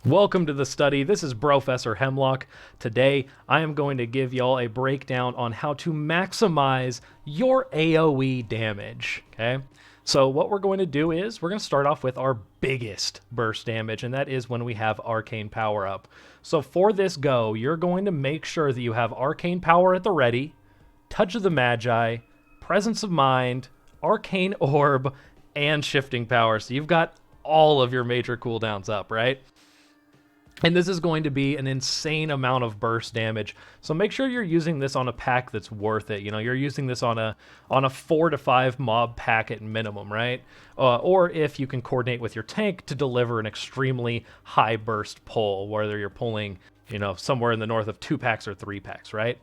Welcome to the study. This is Professor Hemlock. Today, I am going to give y'all a breakdown on how to maximize your AOE damage, okay? So what we're going to do is we're going to start off with our biggest burst damage, and that is when we have Arcane Power up. So for this go, you're going to make sure that you have Arcane Power at the ready, Touch of the Magi, Presence of Mind, Arcane Orb, and Shifting Power. So you've got all of your major cooldowns up, right? And this is going to be an insane amount of burst damage. So make sure you're using this on a pack that's worth it. You know, you're using this on a 4 to 5 mob pack at minimum, right? Or if you can coordinate with your tank to deliver an extremely high burst pull, whether you're pulling, you know, somewhere in the north of 2 packs or 3 packs, right?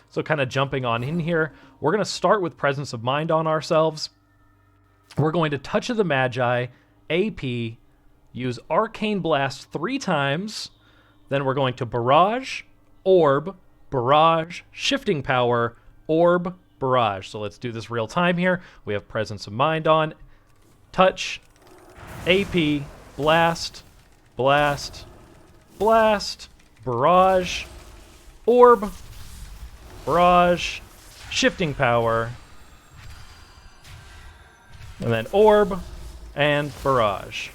So kind of jumping on in here, we're going to start with Presence of Mind on ourselves. We're going to Touch of the Magi, AP, use Arcane Blast 3 times, then we're going to Barrage, Orb, Barrage, Shifting Power, Orb, Barrage. So let's do this real time here. We have Presence of Mind on, Touch, AP, Blast, Blast, Blast, Barrage, Orb, Barrage, Shifting Power, and then Orb and Barrage.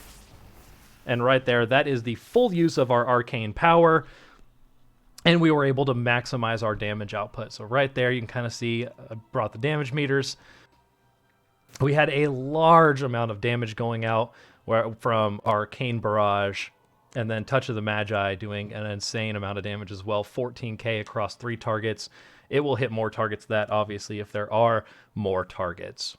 And right there, that is the full use of our Arcane Power, and we were able to maximize our damage output. So right there, you can kind of see I brought the damage meters. We had a large amount of damage going out from Arcane Barrage, and then Touch of the Magi doing an insane amount of damage as well, 14k across 3 targets. It will hit more targets than that, obviously, if there are more targets.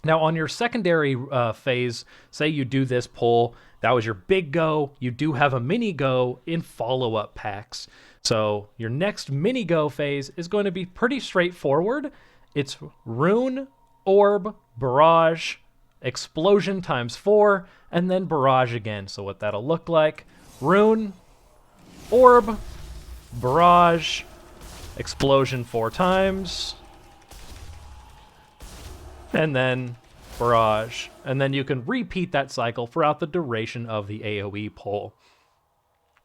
Now, on your secondary phase, say you do this pull, that was your big go. You do have a mini go in follow-up packs. So your next mini go phase is going to be pretty straightforward. It's Rune, Orb, Barrage, Explosion times 4, and then Barrage again. So what that'll look like, Rune, Orb, Barrage, Explosion 4 times, and then Barrage. And then you can repeat that cycle throughout the duration of the AoE pull.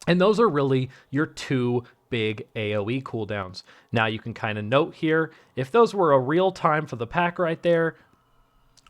And those are really your 2 big AoE cooldowns. Now you can kind of note here, if those were a real time for the pack right there,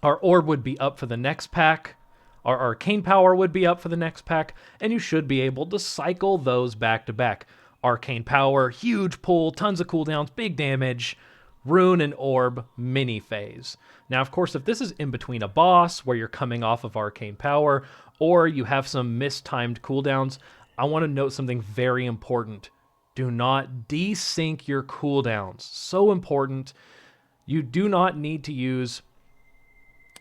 our Orb would be up for the next pack, our Arcane Power would be up for the next pack, and you should be able to cycle those back to back. Arcane Power, huge pull, tons of cooldowns, big damage. Rune and Orb, mini phase. Now, of course, if this is in between a boss where you're coming off of Arcane Power, or you have some mistimed cooldowns, I want to note something very important. Do not desync your cooldowns. So important. You do not need to use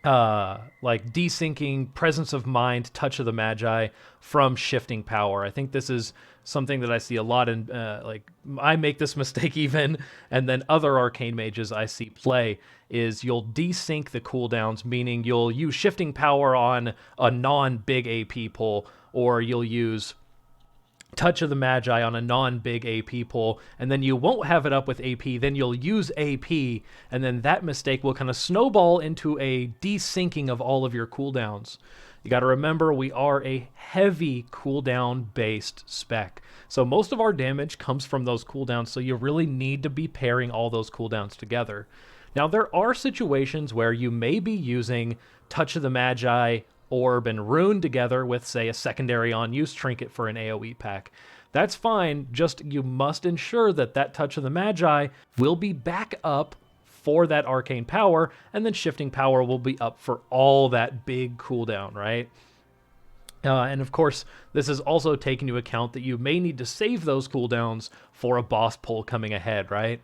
like desyncing Presence of Mind, Touch of the Magi from Shifting Power. I think this is something that I see a lot in, like, I make this mistake even, and then other Arcane Mages I see play, is you'll desync the cooldowns, meaning you'll use Shifting Power on a non-big AP pull, or you'll use Touch of the Magi on a non-big AP pull, and then you won't have it up with AP, then you'll use AP, and then that mistake will kind of snowball into a desyncing of all of your cooldowns. You got to remember, we are a heavy cooldown-based spec, so most of our damage comes from those cooldowns, so you really need to be pairing all those cooldowns together. Now, there are situations where you may be using Touch of the Magi, Orb, and Rune together with, say, a secondary on-use trinket for an AoE pack. That's fine, just you must ensure that that Touch of the Magi will be back up for that Arcane Power, and then Shifting Power will be up for all that big cooldown, right? And of course, this is also taking into account that you may need to save those cooldowns for a boss pull coming ahead, right?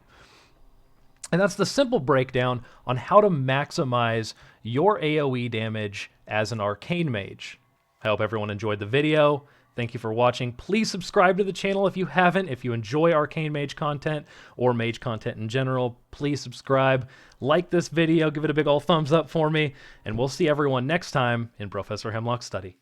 And that's the simple breakdown on how to maximize your AoE damage as an Arcane Mage. I hope everyone enjoyed the video. Thank you for watching. Please subscribe to the channel if you haven't. If you enjoy Arcane Mage content or Mage content in general, please subscribe. Like this video, give it a big ol' thumbs up for me, and we'll see everyone next time in Professor Hemlock's study.